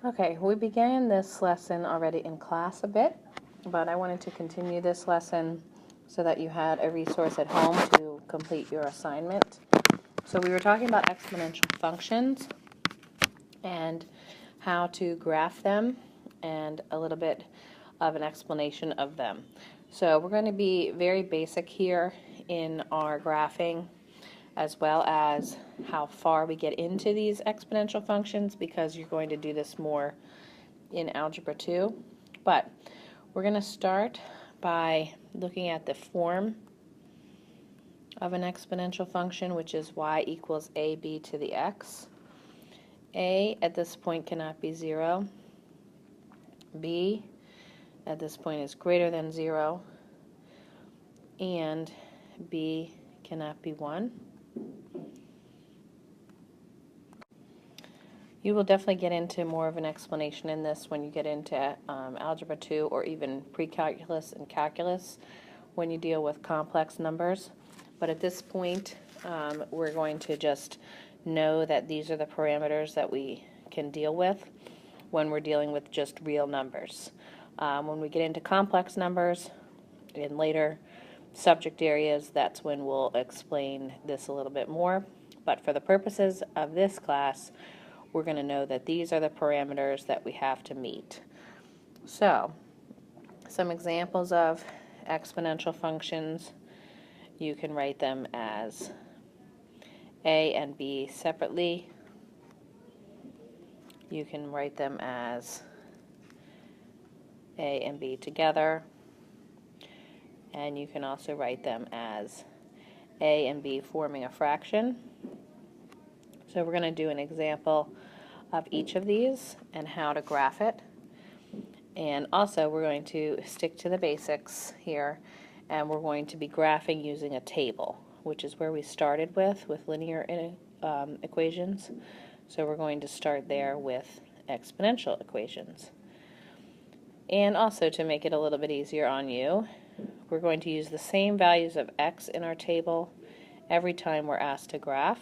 Okay, we began this lesson already in class a bit, but I wanted to continue this lesson so that you had a resource at home to complete your assignment. So we were talking about exponential functions and how to graph them and a little bit of an explanation of them. So we're going to be very basic here in our graphing, as well as how far we get into these exponential functions, because you're going to do this more in Algebra 2. But we're going to start by looking at the form of an exponential function, which is y equals ab to the x. A at this point cannot be 0. B at this point is greater than 0. And B cannot be 1. You will definitely get into more of an explanation in this when you get into Algebra 2 or even pre-calculus and calculus when you deal with complex numbers. But at this point, we're going to just know that these are the parameters that we can deal with when we're dealing with just real numbers. When we get into complex numbers in later subject areas, that's when we'll explain this a little bit more. But for the purposes of this class, we're going to know that these are the parameters that we have to meet. So, some examples of exponential functions, you can write them as a and b separately. You can write them as a and b together. And you can also write them as a and b forming a fraction. So we're going to do an example of each of these and how to graph it. And also we're going to stick to the basics here, and we're going to be graphing using a table, which is where we started with linear equations. So we're going to start there with exponential equations. And also, to make it a little bit easier on you, we're going to use the same values of x in our table every time we're asked to graph.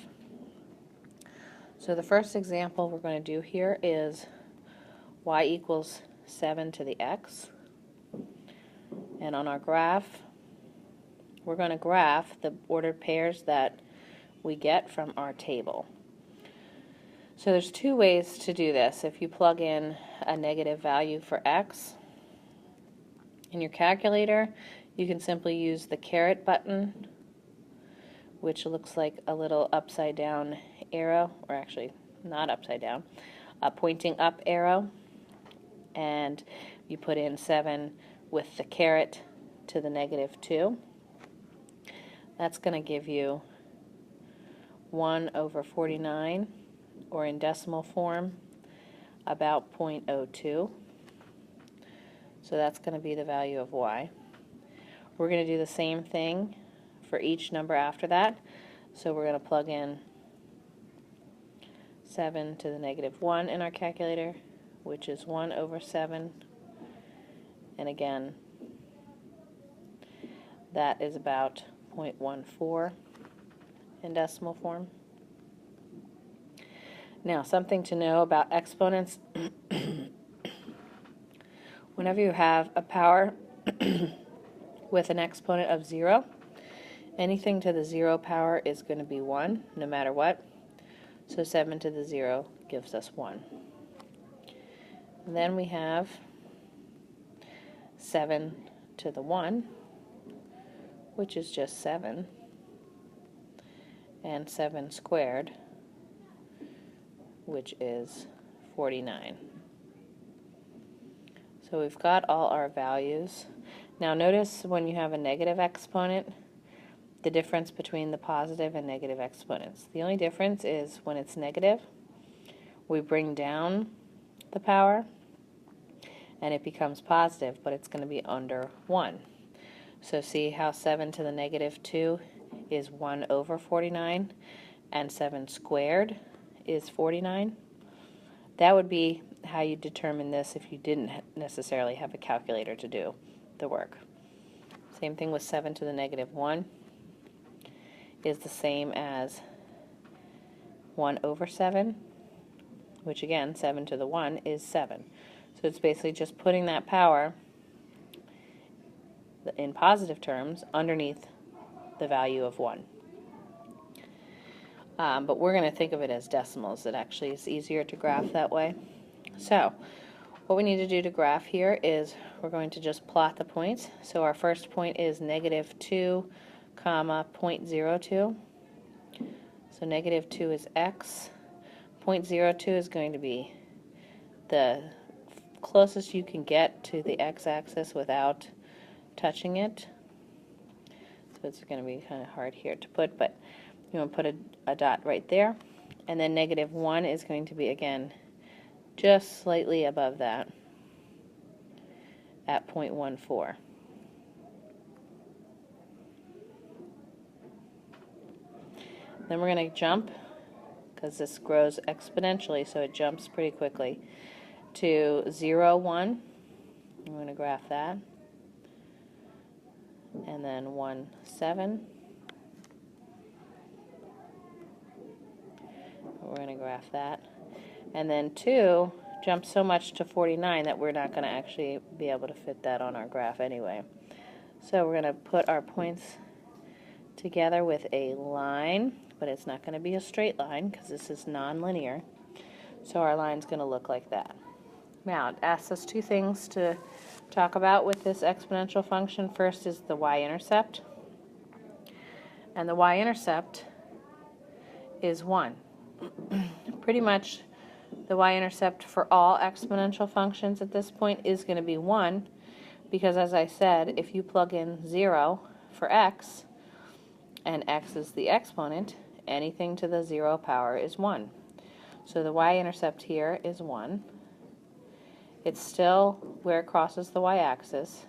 So the first example we're going to do here is y equals 7 to the x. And on our graph, we're going to graph the ordered pairs that we get from our table. So there's two ways to do this. If you plug in a negative value for x in your calculator, you can simply use the caret button, which looks like a little upside down arrow, or actually not upside down, a pointing up arrow, and you put in 7 with the caret to the negative 2. That's going to give you 1 over 49, or in decimal form, about 0.02. So that's going to be the value of y. We're going to do the same thing for each number after that. So we're going to plug in 7 to the negative 1 in our calculator, which is 1 over 7. And again, that is about 0.14 in decimal form. Now, something to know about exponents. Whenever you have a power with an exponent of 0, anything to the 0 power is going to be 1, no matter what. So 7 to the 0 gives us 1. And then we have 7 to the 1, which is just 7, and 7 squared, which is 49. So we've got all our values. Now notice when you have a negative exponent, the difference between the positive and negative exponents. The only difference is when it's negative, we bring down the power and it becomes positive, but it's going to be under 1. So see how 7 to the negative 2 is 1 over 49, and 7 squared is 49. That would be how you determine this if you didn't necessarily have a calculator to do the work. Same thing with 7 to the negative 1 is the same as 1 over 7, which again, 7 to the 1 is 7. So it's basically just putting that power in positive terms underneath the value of 1. But we're going to think of it as decimals. It actually is easier to graph that way. So what we need to do to graph here is we're going to just plot the points. So our first point is -2, comma, 0.02. So -2 is x. 0.02 is going to be the closest you can get to the x-axis without touching it. So it's going to be kind of hard here to put, but you want to put a dot right there. And then -1 is going to be, again, just slightly above that at 0.14. Then we're going to jump, because this grows exponentially, so it jumps pretty quickly, to 0, 1. I'm going to graph that. And then 1, 7. We're going to graph that. And then 2 jumps so much to 49 that we're not going to actually be able to fit that on our graph anyway. So we're going to put our points together with a line, but it's not going to be a straight line because this is nonlinear. So our line's going to look like that. Now, it asks us two things to talk about with this exponential function. First is the y-intercept. And the y-intercept is 1. Pretty much the y-intercept for all exponential functions at this point is going to be 1, because as I said, if you plug in 0 for x, and x is the exponent, anything to the 0 power is 1. So the y-intercept here is 1. It's still where it crosses the y-axis,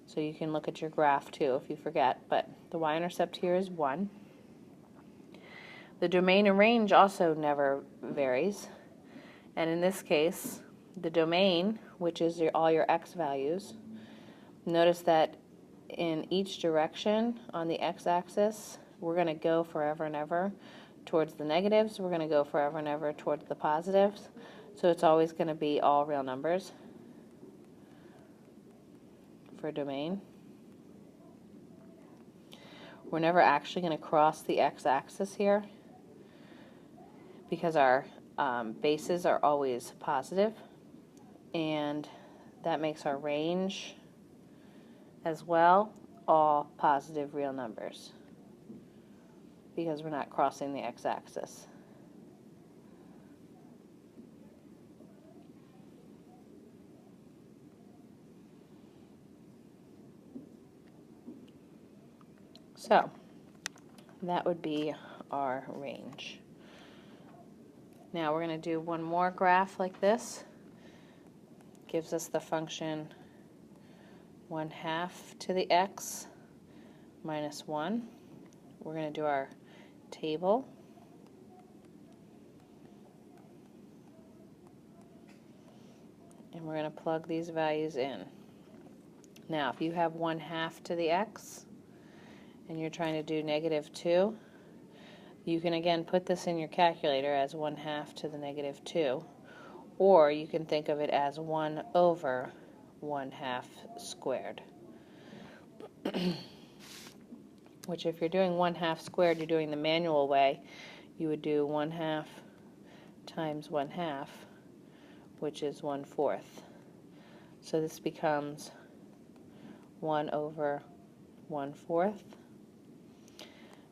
so you can look at your graph too if you forget, but the y-intercept here is 1. The domain and range also never varies, and in this case, the domain, which is all your x values, notice that in each direction on the x-axis, we're going to go forever and ever towards the negatives, we're going to go forever and ever towards the positives, so it's always going to be all real numbers for domain. We're never actually going to cross the x-axis here because our bases are always positive, and that makes our range as well all positive real numbers because we're not crossing the x-axis. So that would be our range. Now we're going to do one more graph like this. Gives us the function 1/2 to the x minus 1. We're going to do our table. And we're going to plug these values in. Now, if you have 1/2 to the x, and you're trying to do -2, you can again put this in your calculator as 1/2 to the -2, or you can think of it as 1 over 1/2 squared. Which, if you're doing 1/2 squared, you're doing the manual way, you would do 1/2 times 1/2, which is 1/4. So this becomes 1 over 1/4.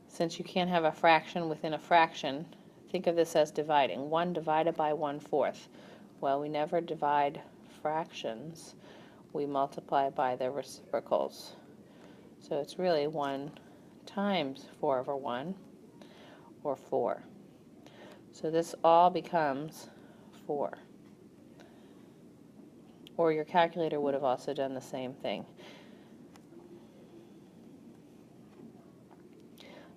Since you can't have a fraction within a fraction, think of this as dividing. 1 divided by 1/4. Well, we never divide fractions. We multiply by their reciprocals. So it's really 1 times 4 over 1, or 4. So this all becomes 4. Or your calculator would have also done the same thing.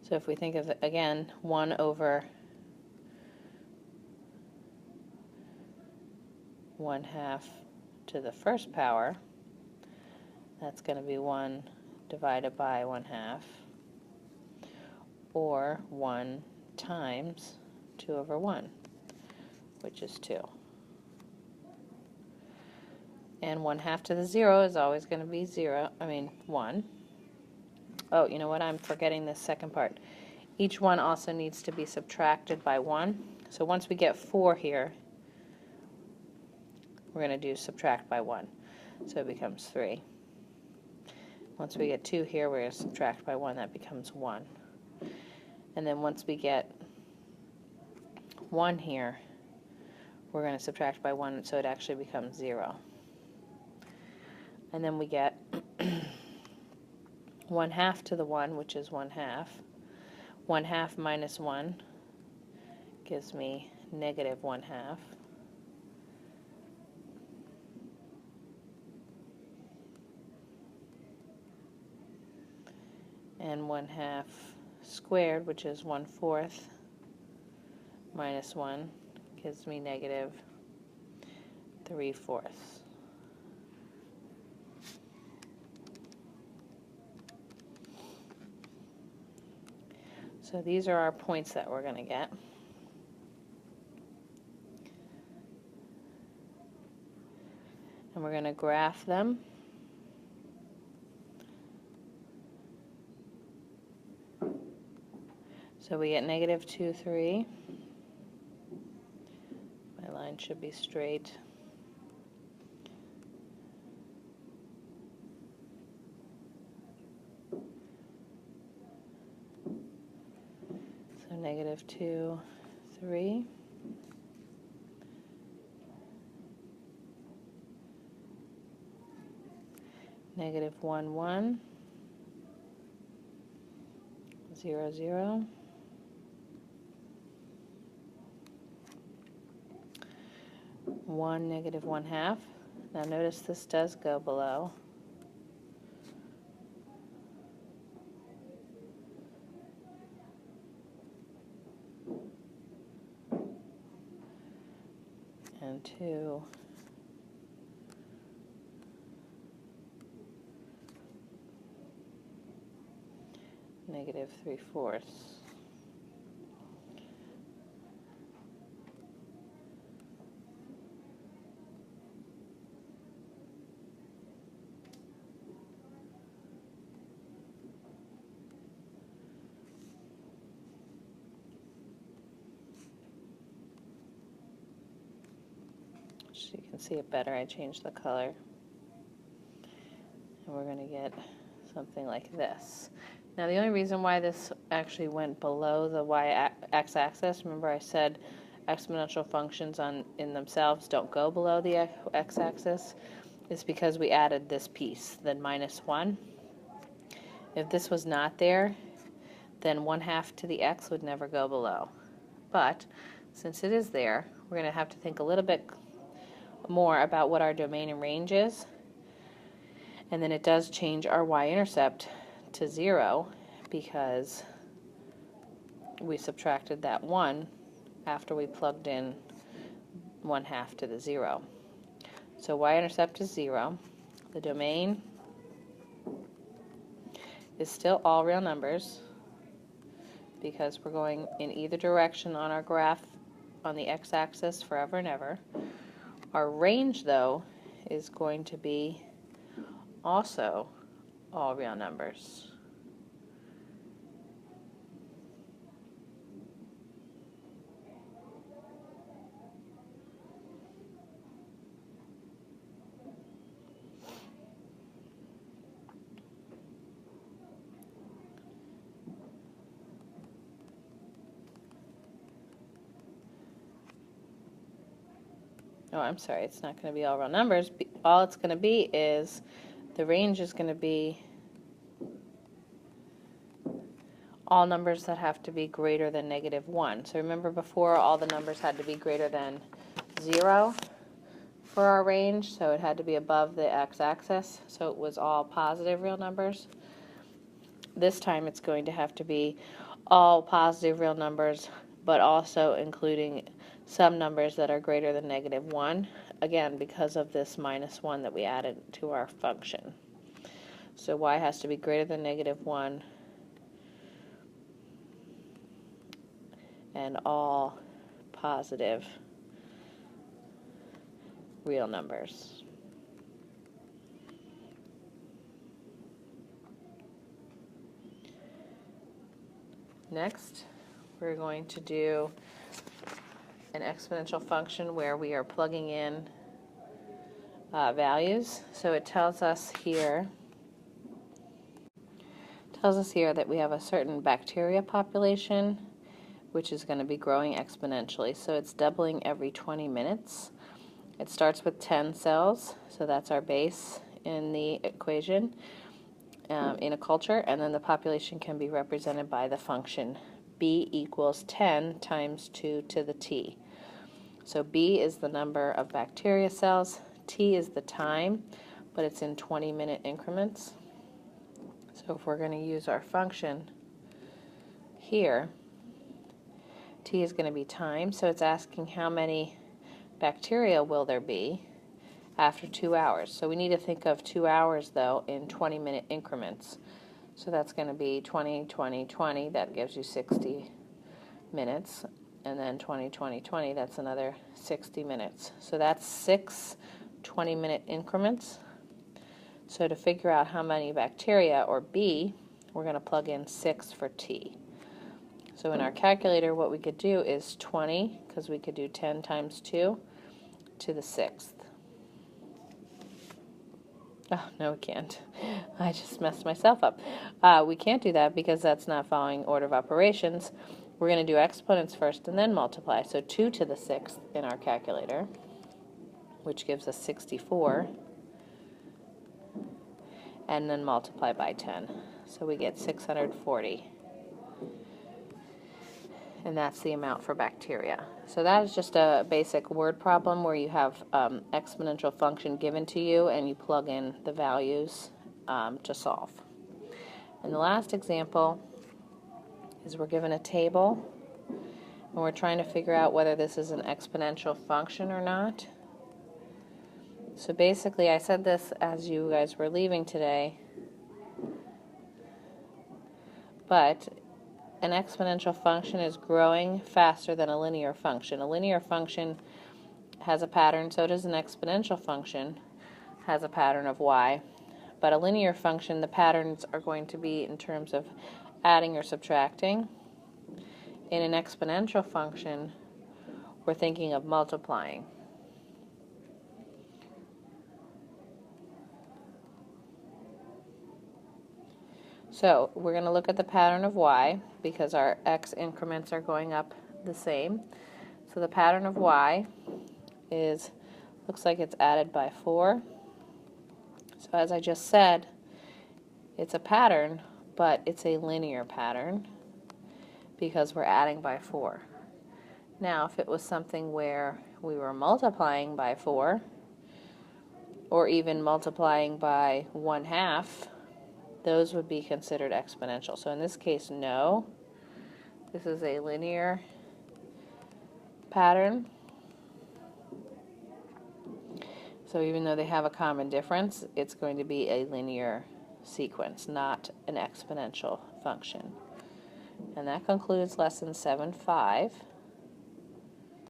So if we think of, again, 1 over 1/2 to the first power, that's going to be 1 divided by 1/2, or 1 times 2 over 1, which is 2. And 1/2 to the 0 is always going to be 1. Oh, you know what? I'm forgetting this second part. Each one also needs to be subtracted by 1. So once we get 4 here, we're going to do subtract by 1. So it becomes 3. Once we get 2 here, we're going to subtract by 1. That becomes 1. And then once we get 1 here, we're going to subtract by 1, so it actually becomes 0. And then we get 1/2 to the 1, which is 1/2. 1/2 minus 1 gives me negative 1/2. And 1/2 squared, which is 1/4, minus 1 gives me negative 3/4. So these are our points that we're going to get. And we're going to graph them. So we get negative 2, 3. My line should be straight. So negative 2, 3. Negative 1, 1. 0, 0. 1, negative 1/2. Now notice this does go below. And 2, negative 3/4. So you can see it better. I changed the color. And we're going to get something like this. Now the only reason why this actually went below the x-axis, remember I said exponential functions in themselves don't go below the x-axis, is because we added this piece, then minus 1. If this was not there, then 1/2 to the x would never go below. But since it is there, we're going to have to think a little bit more about what our domain and range is. And then it does change our y-intercept to 0 because we subtracted that 1 after we plugged in 1/2 to the 0. So y-intercept is 0. The domain is still all real numbers because we're going in either direction on our graph on the x-axis forever and ever. Our range, though, is going to be also all real numbers. Oh, I'm sorry, it's not going to be all real numbers. All it's going to be is the range is going to be all numbers that have to be greater than negative 1. So remember before all the numbers had to be greater than 0 for our range, so it had to be above the x-axis, so it was all positive real numbers. This time it's going to have to be all positive real numbers, but also including some numbers that are greater than negative 1, again because of this minus 1 that we added to our function. So y has to be greater than negative 1 and all positive real numbers. Next, we're going to do an exponential function where we are plugging in values. So it tells us here that we have a certain bacteria population which is going to be growing exponentially. So it's doubling every 20 minutes. It starts with 10 cells, so that's our base in the equation in a culture, and then the population can be represented by the function b equals 10 times 2 to the t. So b is the number of bacteria cells, t is the time, but it's in 20-minute increments. So if we're going to use our function here, t is going to be time, so it's asking how many bacteria will there be after 2 hours. So we need to think of 2 hours, though, in 20-minute increments. So that's going to be 20, 20, 20. That gives you 60 minutes. And then 20, 20, 20. That's another 60 minutes. So that's 6 20-minute increments. So to figure out how many bacteria, or B, we're going to plug in 6 for T. So in our calculator, what we could do is 20, because we could do 10 times 2 to the 6th. Oh, no, we can't. I just messed myself up. We can't do that because that's not following order of operations. We're going to do exponents first and then multiply. So 2 to the 6th in our calculator, which gives us 64, and then multiply by 10. So we get 640. And that's the amount for bacteria. So that is just a basic word problem where you have exponential function given to you and you plug in the values to solve. And the last example is we're given a table and we're trying to figure out whether this is an exponential function or not. So basically, I said this as you guys were leaving today, but an exponential function is growing faster than a linear function. A linear function has a pattern, so does an exponential function has a pattern of y. But a linear function, the patterns are going to be in terms of adding or subtracting. In an exponential function, we're thinking of multiplying. So we're going to look at the pattern of y because our x increments are going up the same. So the pattern of y looks like it's added by 4. So as I just said, it's a pattern, but it's a linear pattern because we're adding by 4. Now, if it was something where we were multiplying by 4, or even multiplying by 1/2, those would be considered exponential. So in this case, no. This is a linear pattern. So even though they have a common difference, it's going to be a linear sequence, not an exponential function. And that concludes lesson 7.5.